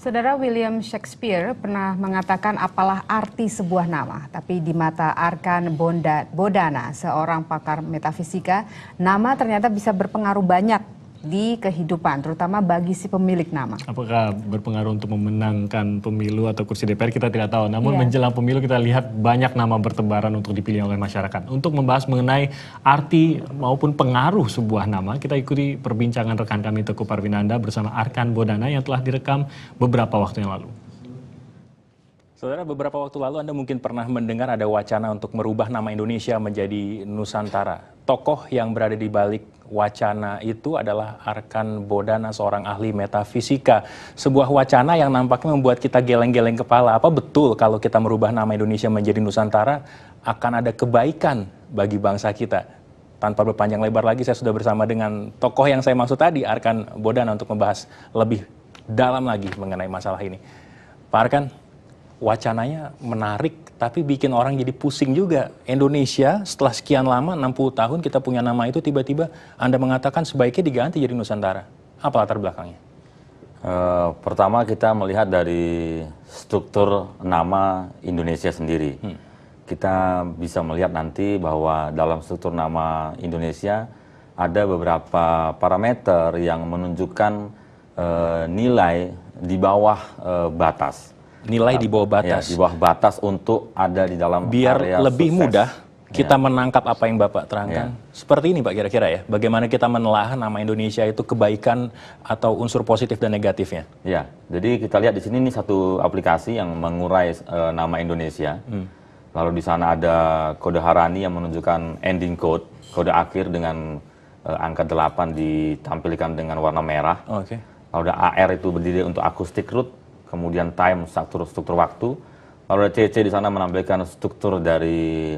Saudara William Shakespeare pernah mengatakan apalah arti sebuah nama, tapi di mata Arkan Bodana, seorang pakar metafisika, nama ternyata bisa berpengaruh banyak di kehidupan, terutama bagi si pemilik nama. Apakah berpengaruh untuk memenangkan pemilu atau kursi DPR kita tidak tahu. Namun menjelang pemilu kita lihat banyak nama bertebaran untuk dipilih oleh masyarakat. Untuk membahas mengenai arti maupun pengaruh sebuah nama, kita ikuti perbincangan rekan kami Teguh Parwinanda bersama Arkan Bodana yang telah direkam beberapa waktu yang lalu. Saudara, beberapa waktu lalu Anda mungkin pernah mendengar ada wacana untuk merubah nama Indonesia menjadi Nusantara. Tokoh yang berada di balik wacana itu adalah Arkan Bodana, seorang ahli metafisika. Sebuah wacana yang nampaknya membuat kita geleng-geleng kepala. Apa betul kalau kita merubah nama Indonesia menjadi Nusantara akan ada kebaikan bagi bangsa kita? Tanpa berpanjang lebar lagi, saya sudah bersama dengan tokoh yang saya maksud tadi, Arkan Bodana, untuk membahas lebih dalam lagi mengenai masalah ini. Pak Arkan, wacananya menarik, tapi bikin orang jadi pusing juga. Indonesia setelah sekian lama, 60 tahun kita punya nama itu, tiba-tiba Anda mengatakan sebaiknya diganti jadi Nusantara. Apa latar belakangnya? Pertama kita melihat dari struktur nama Indonesia sendiri. Kita bisa melihat nanti bahwa dalam struktur nama Indonesia ada beberapa parameter yang menunjukkan nilai di bawah batas. Nilai di bawah batas. Ya, di bawah batas untuk ada di dalam biar area lebih sukses. mudah kita menangkap apa yang Bapak terangkan. Seperti ini Pak kira-kira ya. Bagaimana kita menelaah nama Indonesia itu kebaikan atau unsur positif dan negatifnya. Ya, jadi kita lihat di sini ini satu aplikasi yang mengurai nama Indonesia. Lalu di sana ada kode Harani yang menunjukkan ending code, kode akhir dengan angka 8 ditampilkan dengan warna merah. Lalu ada AR itu berdiri untuk acoustic root. Kemudian time, struktur waktu, lalu ada CC di sana menampilkan struktur dari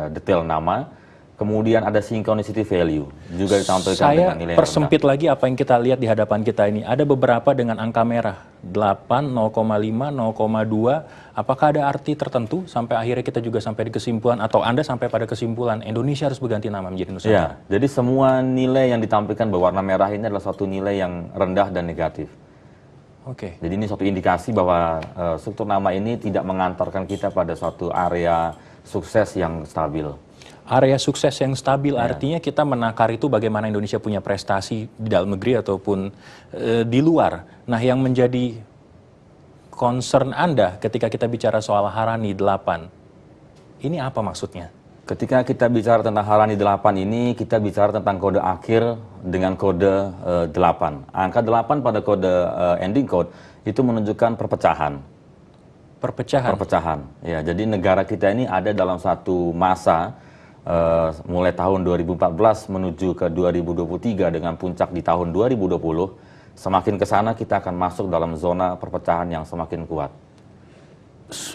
detail nama, kemudian ada synchronicity value juga ditampilkan dengan nilai. Saya persempit lagi apa yang kita lihat di hadapan kita ini. Ada beberapa dengan angka merah, 8, 0,5, 0,2. Apakah ada arti tertentu sampai akhirnya kita juga sampai di kesimpulan, atau Anda sampai pada kesimpulan Indonesia harus berganti nama menjadi Nusantara? Ya, jadi semua nilai yang ditampilkan berwarna merah ini adalah suatu nilai yang rendah dan negatif. Jadi ini suatu indikasi bahwa struktur nama ini tidak mengantarkan kita pada suatu area sukses yang stabil. Area sukses yang stabil artinya kita menakar itu bagaimana Indonesia punya prestasi di dalam negeri ataupun di luar. Nah, yang menjadi concern Anda ketika kita bicara soal Harani 8, ini apa maksudnya? Ketika kita bicara tentang Harani 8 ini, kita bicara tentang kode akhir dengan kode 8. Angka 8 pada kode ending code itu menunjukkan perpecahan. Perpecahan. Ya, jadi negara kita ini ada dalam satu masa mulai tahun 2014 menuju ke 2023 dengan puncak di tahun 2020. Semakin ke sana kita akan masuk dalam zona perpecahan yang semakin kuat.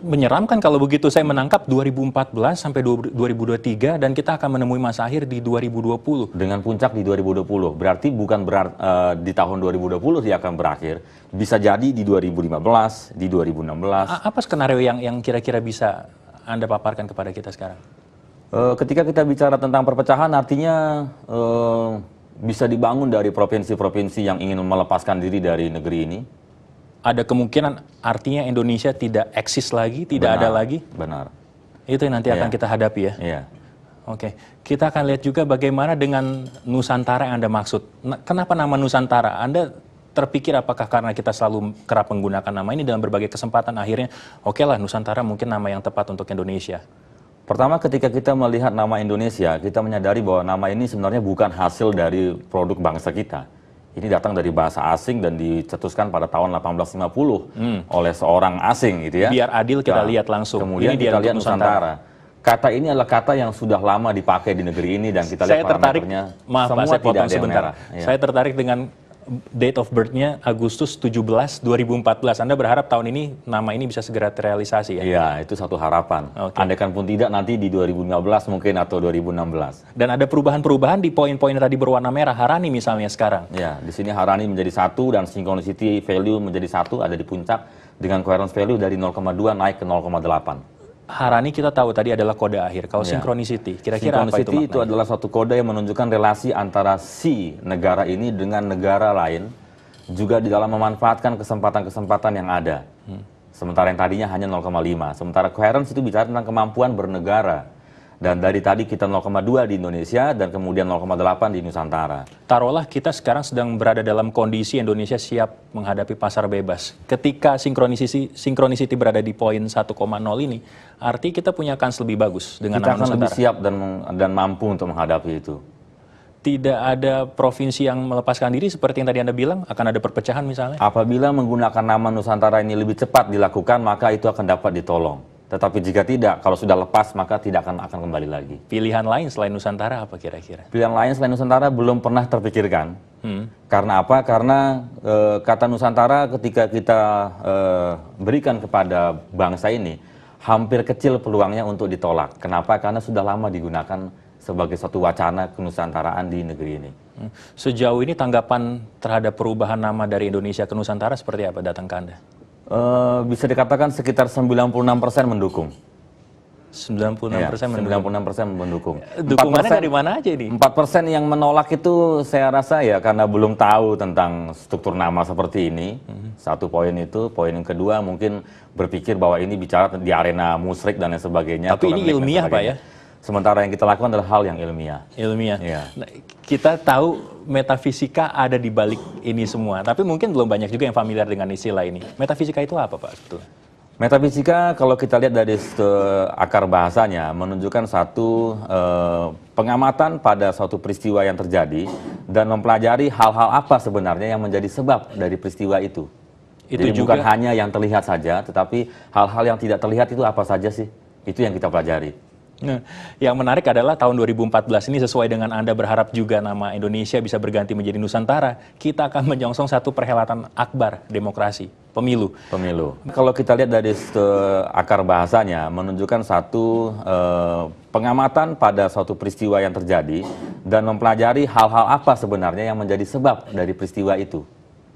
Menyeramkan kalau begitu. Saya menangkap 2014 sampai 2023 dan kita akan menemui masa akhir di 2020. Dengan puncak di 2020. Berarti bukan di tahun 2020 dia akan berakhir. Bisa jadi di 2015, di 2016. Apa skenario yang kira-kira bisa Anda paparkan kepada kita sekarang? Ketika kita bicara tentang perpecahan artinya bisa dibangun dari provinsi-provinsi yang ingin melepaskan diri dari negeri ini. Ada kemungkinan artinya Indonesia tidak eksis lagi, tidak ada lagi? Benar. Itu yang nanti akan kita hadapi ya? Iya. Oke. Kita akan lihat juga bagaimana dengan Nusantara yang Anda maksud. Kenapa nama Nusantara? Anda terpikir apakah karena kita selalu kerap menggunakan nama ini dalam berbagai kesempatan, akhirnya oke lah Nusantara mungkin nama yang tepat untuk Indonesia? Pertama ketika kita melihat nama Indonesia, kita menyadari bahwa nama ini sebenarnya bukan hasil dari produk bangsa kita. Ini datang dari bahasa asing dan dicetuskan pada tahun 1850 oleh seorang asing gitu ya. Biar adil kita lihat langsung. Kemudian kita lihat Nusantara. Kata ini adalah kata yang sudah lama dipakai di negeri ini dan kita lihat parameternya semua tidak ada yang merah. Saya tertarik dengan date of birth-nya Agustus 17, 2014. Anda berharap tahun ini nama ini bisa segera terrealisasi ya? Iya, itu satu harapan. Andaikan pun tidak nanti di 2015 mungkin atau 2016. Dan ada perubahan-perubahan di poin-poin yang tadi berwarna merah, Harani misalnya sekarang. Ya, di sini Harani menjadi 1 dan synchronicity value menjadi 1 ada di puncak dengan coherence value dari 0,2 naik ke 0,8. Harani kita tahu tadi adalah kode akhir. Kalau synchronicity, kira-kira apa itu maknanya? Itu adalah suatu kode yang menunjukkan relasi antara si negara ini dengan negara lain juga di dalam memanfaatkan kesempatan-kesempatan yang ada. Sementara yang tadinya hanya 0,5. Sementara coherence itu bicara tentang kemampuan bernegara. Dan dari tadi kita 0,2 di Indonesia dan kemudian 0,8 di Nusantara. Taruhlah kita sekarang sedang berada dalam kondisi Indonesia siap menghadapi pasar bebas. Ketika synchronicity berada di poin 1,0 ini, arti kita punya kans lebih bagus dengan Kita nama akan lebih Nusantara. siap dan mampu untuk menghadapi itu. Tidak ada provinsi yang melepaskan diri seperti yang tadi Anda bilang, akan ada perpecahan misalnya. Apabila menggunakan nama Nusantara ini lebih cepat dilakukan, maka itu akan dapat ditolong. Tetapi jika tidak, kalau sudah lepas, maka tidak akan kembali lagi. Pilihan lain selain Nusantara apa kira-kira? Pilihan lain selain Nusantara belum pernah terpikirkan. Karena apa? Karena kata Nusantara ketika kita berikan kepada bangsa ini, hampir kecil peluangnya untuk ditolak. Kenapa? Karena sudah lama digunakan sebagai suatu wacana kenusantaraan di negeri ini. Sejauh ini tanggapan terhadap perubahan nama dari Indonesia ke Nusantara seperti apa datang ke Anda? Bisa dikatakan sekitar 96% mendukung. 96% Ya, mendukung. 96% mendukung. Dukungannya dari mana aja ini? 4% yang menolak itu saya rasa ya karena belum tahu tentang struktur nama seperti ini. Satu poin itu. Poin yang kedua mungkin berpikir bahwa ini bicara di arena musrik dan lain sebagainya. Tapi ini klinik dan ilmiah, Pak, sebagainya. Sementara yang kita lakukan adalah hal yang ilmiah. Ilmiah. Iya. Nah, kita tahu metafisika ada di balik ini semua, tapi mungkin belum banyak juga yang familiar dengan istilah ini. Metafisika itu apa, Pak? Betul. Metafisika kalau kita lihat dari akar bahasanya menunjukkan satu pengamatan pada suatu peristiwa yang terjadi dan mempelajari hal-hal apa sebenarnya yang menjadi sebab dari peristiwa itu. Itu Jadi juga bukan hanya yang terlihat saja, tetapi hal-hal yang tidak terlihat itu apa saja sih? Itu yang kita pelajari. Nah, yang menarik adalah tahun 2014 ini sesuai dengan Anda berharap juga nama Indonesia bisa berganti menjadi Nusantara, kita akan menyongsong satu perhelatan akbar demokrasi, pemilu. Pemilu. Kalau kita lihat dari akar bahasanya menunjukkan satu pengamatan pada suatu peristiwa yang terjadi dan mempelajari hal-hal apa sebenarnya yang menjadi sebab dari peristiwa itu.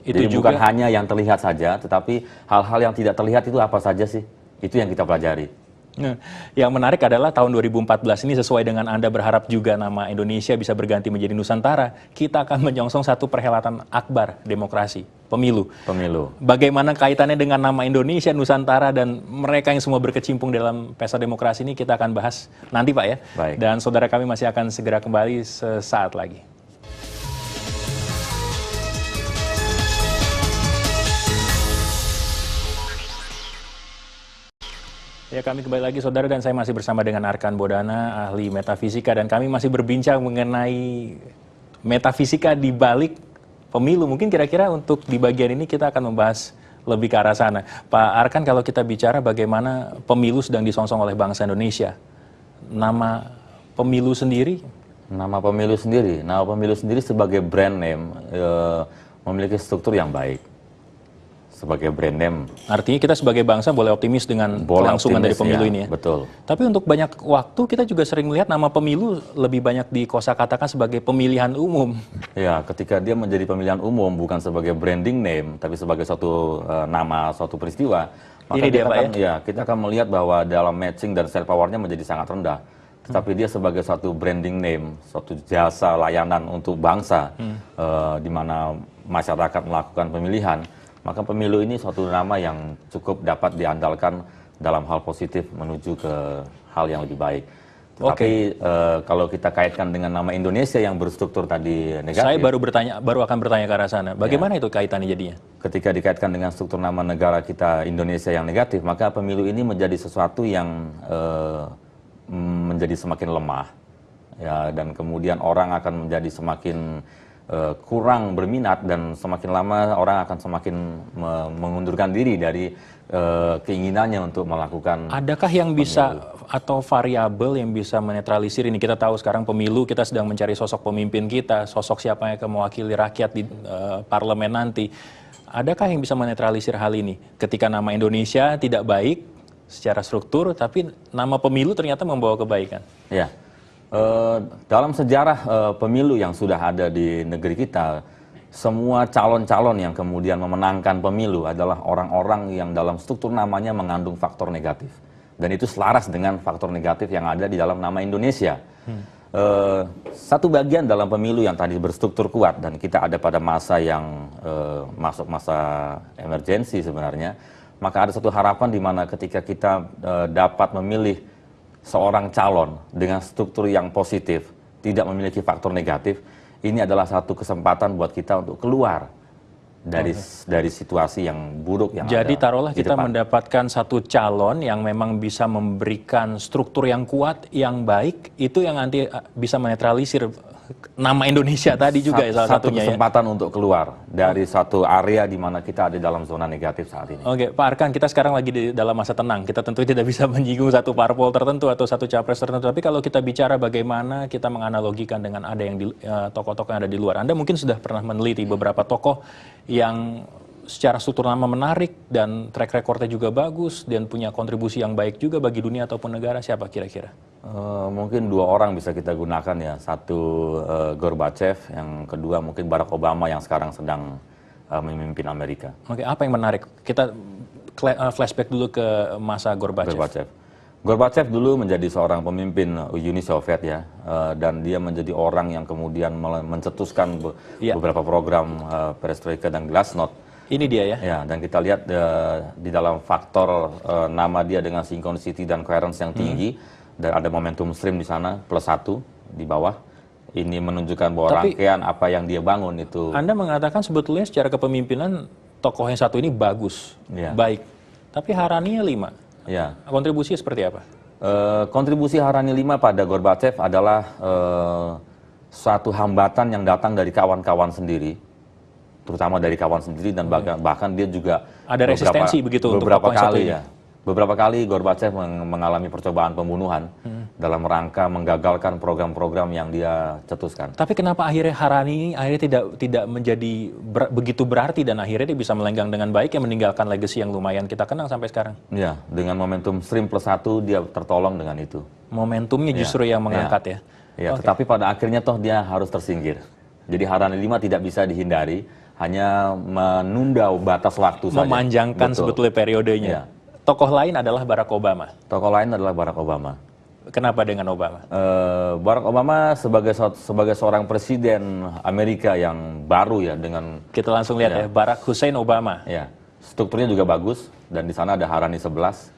Itu Jadi juga bukan hanya yang terlihat saja, tetapi hal-hal yang tidak terlihat itu apa saja sih? Itu yang kita pelajari. Nah, yang menarik adalah tahun 2014 ini sesuai dengan Anda berharap juga nama Indonesia bisa berganti menjadi Nusantara, kita akan menyongsong satu perhelatan akbar demokrasi, pemilu. Pemilu. Bagaimana kaitannya dengan nama Indonesia, Nusantara, dan mereka yang semua berkecimpung dalam pesta demokrasi ini kita akan bahas nanti, Pak ya. Baik. Dan saudara kami masih akan segera kembali sesaat lagi. Ya, kami kembali lagi saudara dan saya masih bersama dengan Arkan Bodana, ahli metafisika, dan kami masih berbincang mengenai metafisika di balik pemilu. Mungkin kira-kira untuk di bagian ini kita akan membahas lebih ke arah sana. Pak Arkan, kalau kita bicara bagaimana pemilu sedang disongsong oleh bangsa Indonesia, nama pemilu sendiri? Nama pemilu sendiri sebagai brand name memiliki struktur yang baik. Sebagai brand name. Artinya kita sebagai bangsa boleh optimis dengan kelangsungan dari pemilu ini ya? Betul. Tapi untuk banyak waktu kita juga sering melihat nama pemilu lebih banyak dikosakatakan sebagai pemilihan umum. Ya, ketika dia menjadi pemilihan umum bukan sebagai branding name, tapi sebagai suatu nama, suatu peristiwa, maka Ini dia, Pak, kita akan melihat bahwa dalam matching dan sell power-nya menjadi sangat rendah. Tetapi dia sebagai suatu branding name, suatu jasa layanan untuk bangsa, di mana masyarakat melakukan pemilihan, maka pemilu ini suatu nama yang cukup dapat diandalkan dalam hal positif menuju ke hal yang lebih baik. Tetapi kalau kita kaitkan dengan nama Indonesia yang berstruktur tadi negatif. Saya baru akan bertanya ke arah sana. Bagaimana itu kaitannya jadinya? Ketika dikaitkan dengan struktur nama negara kita Indonesia yang negatif, maka pemilu ini menjadi sesuatu yang menjadi semakin lemah. Ya, dan kemudian orang akan menjadi semakin kurang berminat dan semakin lama orang akan semakin mengundurkan diri dari keinginannya untuk melakukan. Adakah yang bisa atau variabel yang bisa menetralisir ini? Kita tahu sekarang pemilu kita sedang mencari sosok pemimpin kita, sosok siapa yang akan mewakili rakyat di parlemen nanti. Adakah yang bisa menetralisir hal ini? Ketika nama Indonesia tidak baik secara struktur, tapi nama pemilu ternyata membawa kebaikan. Ya. Dalam sejarah pemilu yang sudah ada di negeri kita, semua calon-calon yang kemudian memenangkan pemilu adalah orang-orang yang dalam struktur namanya mengandung faktor negatif. Dan itu selaras dengan faktor negatif yang ada di dalam nama Indonesia. Satu bagian dalam pemilu yang tadi berstruktur kuat dan kita ada pada masa yang masuk masa emergensi sebenarnya, maka ada satu harapan di mana ketika kita dapat memilih seorang calon dengan struktur yang positif, tidak memiliki faktor negatif, ini adalah satu kesempatan buat kita untuk keluar dari situasi yang buruk yang Jadi ada taruhlah di kita depan. mendapatkan satu calon yang memang bisa memberikan struktur yang kuat, yang baik, itu yang nanti bisa menetralisir nama Indonesia tadi juga ya salah Satu satunya ya. kesempatan untuk keluar dari satu area di mana kita ada dalam zona negatif saat ini. Oke, Pak Arkan, kita sekarang lagi di dalam masa tenang. Kita tentu tidak bisa menyinggung satu parpol tertentu atau satu capres tertentu. Tapi kalau kita bicara bagaimana kita menganalogikan dengan ada yang tokoh-tokoh yang ada di luar. Anda mungkin sudah pernah meneliti beberapa tokoh yang secara struktur nama menarik dan track recordnya juga bagus dan punya kontribusi yang baik juga bagi dunia ataupun negara. Siapa kira-kira? Mungkin dua orang bisa kita gunakan ya. Satu Gorbachev, yang kedua mungkin Barack Obama yang sekarang sedang memimpin Amerika. Oke, apa yang menarik? Kita flashback dulu ke masa Gorbachev. Gorbachev dulu menjadi seorang pemimpin Uni Soviet ya, dan dia menjadi orang yang kemudian mencetuskan beberapa program perestroika dan glasnost. Ini dia ya? Ya, dan kita lihat di dalam faktor nama dia dengan synchronicity dan coherence yang tinggi, dan ada momentum stream di sana, +1 di bawah. Ini menunjukkan bahwa rangkaian apa yang dia bangun itu. Anda mengatakan sebetulnya secara kepemimpinan tokoh yang satu ini bagus, baik. Tapi Haraninya 5. Ya. Kontribusinya seperti apa? Kontribusi Harani 5 pada Gorbachev adalah suatu hambatan yang datang dari kawan-kawan sendiri, terutama dari kawan sendiri, dan bahkan dia juga ada resistensi begitu untuk tokoh yang satu ini. Beberapa kali Gorbachev mengalami percobaan pembunuhan dalam rangka menggagalkan program-program yang dia cetuskan. Tapi kenapa akhirnya Harani akhirnya tidak menjadi begitu berarti dan akhirnya dia bisa melenggang dengan baik yang meninggalkan legacy yang lumayan kita kenang sampai sekarang? Ya, dengan momentum stream +1 dia tertolong dengan itu. Momentumnya justru yang mengangkat ya? Ya, tetapi pada akhirnya toh dia harus tersingkir. Jadi Harani 5 tidak bisa dihindari, hanya menunda batas waktu saja. Memanjangkan sebetulnya periodenya. Ya. Tokoh lain adalah Barack Obama. Tokoh lain adalah Barack Obama. Kenapa dengan Obama? Barack Obama sebagai seorang presiden Amerika yang baru ya, dengan kita langsung lihat ya, Barack Hussein Obama. Ya, strukturnya juga bagus dan di sana ada Harani 11.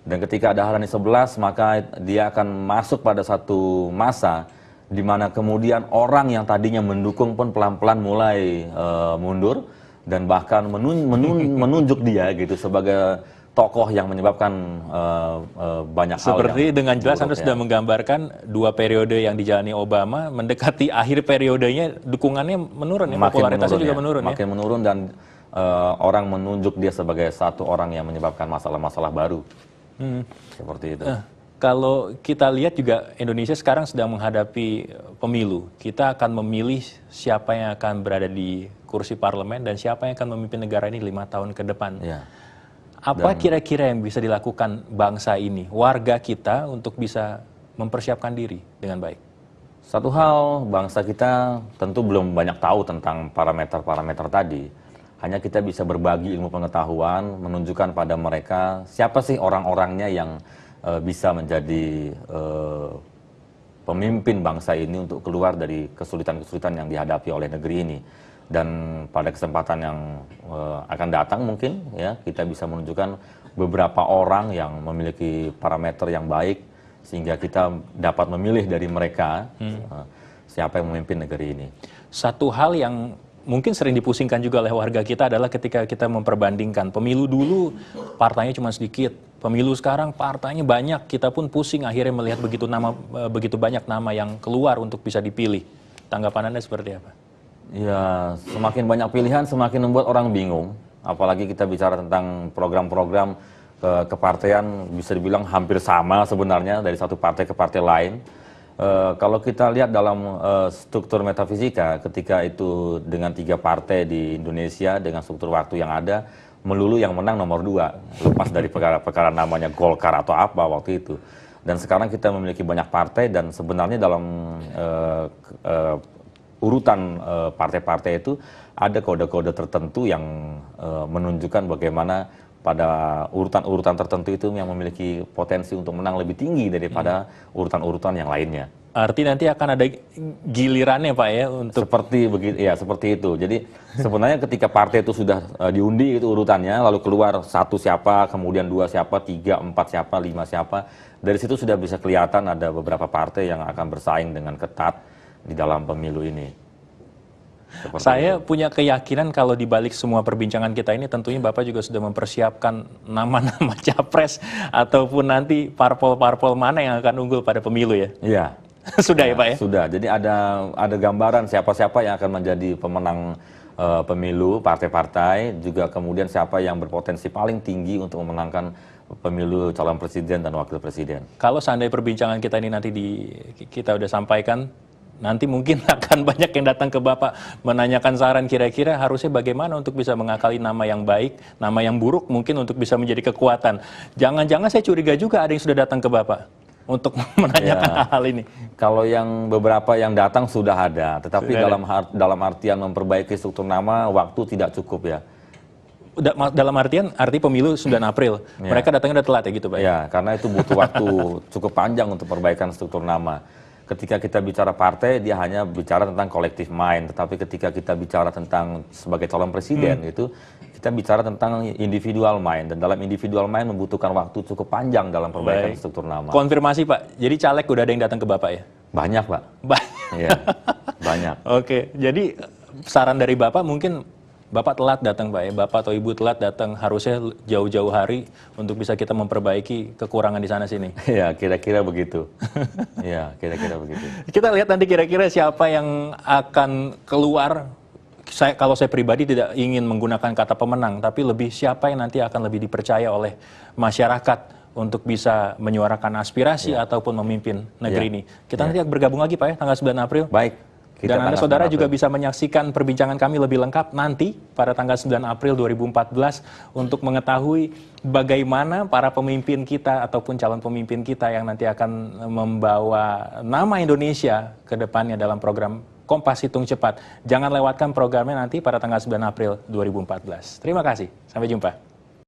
Dan ketika ada Harani 11 maka dia akan masuk pada satu masa di mana kemudian orang yang tadinya mendukung pun pelan-pelan mulai mundur dan bahkan menunjuk dia gitu sebagai tokoh yang menyebabkan banyak hal. Seperti dengan jelas Anda sudah menggambarkan 2 periode yang dijalani Obama, mendekati akhir periodenya dukungannya menurun ya, popularitasnya juga menurun ya. Makin menurun dan orang menunjuk dia sebagai satu orang yang menyebabkan masalah-masalah baru. Seperti itu. Kalau kita lihat juga Indonesia sekarang sedang menghadapi pemilu. Kita akan memilih siapa yang akan berada di kursi parlemen dan siapa yang akan memimpin negara ini 5 tahun ke depan. Ya. Apa kira-kira yang bisa dilakukan bangsa ini, warga kita, untuk bisa mempersiapkan diri dengan baik? Satu hal, bangsa kita tentu belum banyak tahu tentang parameter-parameter tadi. Hanya kita bisa berbagi ilmu pengetahuan, menunjukkan pada mereka siapa sih orang-orangnya yang bisa menjadi pemimpin bangsa ini untuk keluar dari kesulitan-kesulitan yang dihadapi oleh negeri ini. Dan pada kesempatan yang akan datang mungkin ya kita bisa menunjukkan beberapa orang yang memiliki parameter yang baik sehingga kita dapat memilih dari mereka siapa yang memimpin negeri ini. Satu hal yang mungkin sering dipusingkan juga oleh warga kita adalah ketika kita memperbandingkan pemilu dulu partainya cuma sedikit, pemilu sekarang partainya banyak, kita pun pusing akhirnya melihat begitu banyak nama yang keluar untuk bisa dipilih. Tanggapan Anda seperti apa? Ya, semakin banyak pilihan semakin membuat orang bingung. Apalagi kita bicara tentang program-program kepartean, bisa dibilang hampir sama sebenarnya dari satu partai ke partai lain. Kalau kita lihat dalam struktur metafisika, ketika itu dengan 3 partai di Indonesia dengan struktur waktu yang ada, melulu yang menang nomor 2, lepas dari perkara namanya Golkar atau apa waktu itu. Dan sekarang kita memiliki banyak partai dan sebenarnya dalam urutan partai-partai itu ada kode-kode tertentu yang menunjukkan bagaimana pada urutan-urutan tertentu itu yang memiliki potensi untuk menang lebih tinggi daripada urutan-urutan yang lainnya. Arti nanti akan ada gilirannya Pak ya untuk seperti begitu ya, seperti itu. Jadi sebenarnya ketika partai itu sudah diundi itu urutannya, lalu keluar 1 siapa, kemudian 2 siapa, 3, 4 siapa, 5 siapa, dari situ sudah bisa kelihatan ada beberapa partai yang akan bersaing dengan ketat di dalam pemilu ini. Saya punya keyakinan kalau di balik semua perbincangan kita ini tentunya Bapak juga sudah mempersiapkan nama-nama capres ataupun nanti parpol-parpol mana yang akan unggul pada pemilu ya. Iya. Sudah ya Pak ya? Sudah. Jadi ada gambaran siapa-siapa yang akan menjadi pemenang pemilu, partai-partai, juga kemudian siapa yang berpotensi paling tinggi untuk memenangkan pemilu calon presiden dan wakil presiden. Kalau seandainya perbincangan kita ini nanti kita udah sampaikan, nanti mungkin akan banyak yang datang ke Bapak menanyakan saran kira-kira harusnya bagaimana untuk bisa mengakali nama yang baik, nama yang buruk mungkin untuk bisa menjadi kekuatan. Jangan-jangan saya curiga juga ada yang sudah datang ke Bapak untuk menanyakan hal ini. Kalau yang beberapa yang datang sudah ada, tetapi dalam artian memperbaiki struktur nama, waktu tidak cukup ya. Dalam arti pemilu 9 April, mereka datangnya udah telat ya gitu Pak? Ya, karena itu butuh waktu cukup panjang untuk perbaikan struktur nama. Ketika kita bicara partai, dia hanya bicara tentang collective mind. Tetapi ketika kita bicara tentang sebagai calon presiden, itu kita bicara tentang individual mind. Dan dalam individual mind membutuhkan waktu cukup panjang dalam perbaikan struktur nama. Konfirmasi Pak, jadi caleg udah ada yang datang ke Bapak ya? Banyak Pak. Iya, banyak. Oke, jadi saran dari Bapak mungkin Bapak telat datang Pak ya, Bapak atau Ibu telat datang, harusnya jauh-jauh hari untuk bisa kita memperbaiki kekurangan di sana sini. Iya, kira-kira begitu. Iya, kira-kira begitu. Kita lihat nanti kira-kira siapa yang akan keluar. Kalau saya pribadi tidak ingin menggunakan kata pemenang, tapi lebih siapa yang nanti akan lebih dipercaya oleh masyarakat untuk bisa menyuarakan aspirasi ataupun memimpin negeri ini. Kita nanti bergabung lagi Pak ya, tanggal 9 April. Baik. Dan Anda saudara juga bisa menyaksikan perbincangan kami lebih lengkap nanti pada tanggal 9 April 2014 untuk mengetahui bagaimana para pemimpin kita ataupun calon pemimpin kita yang nanti akan membawa nama Indonesia ke depannya dalam program Kompas Hitung Cepat. Jangan lewatkan programnya nanti pada tanggal 9 April 2014. Terima kasih. Sampai jumpa.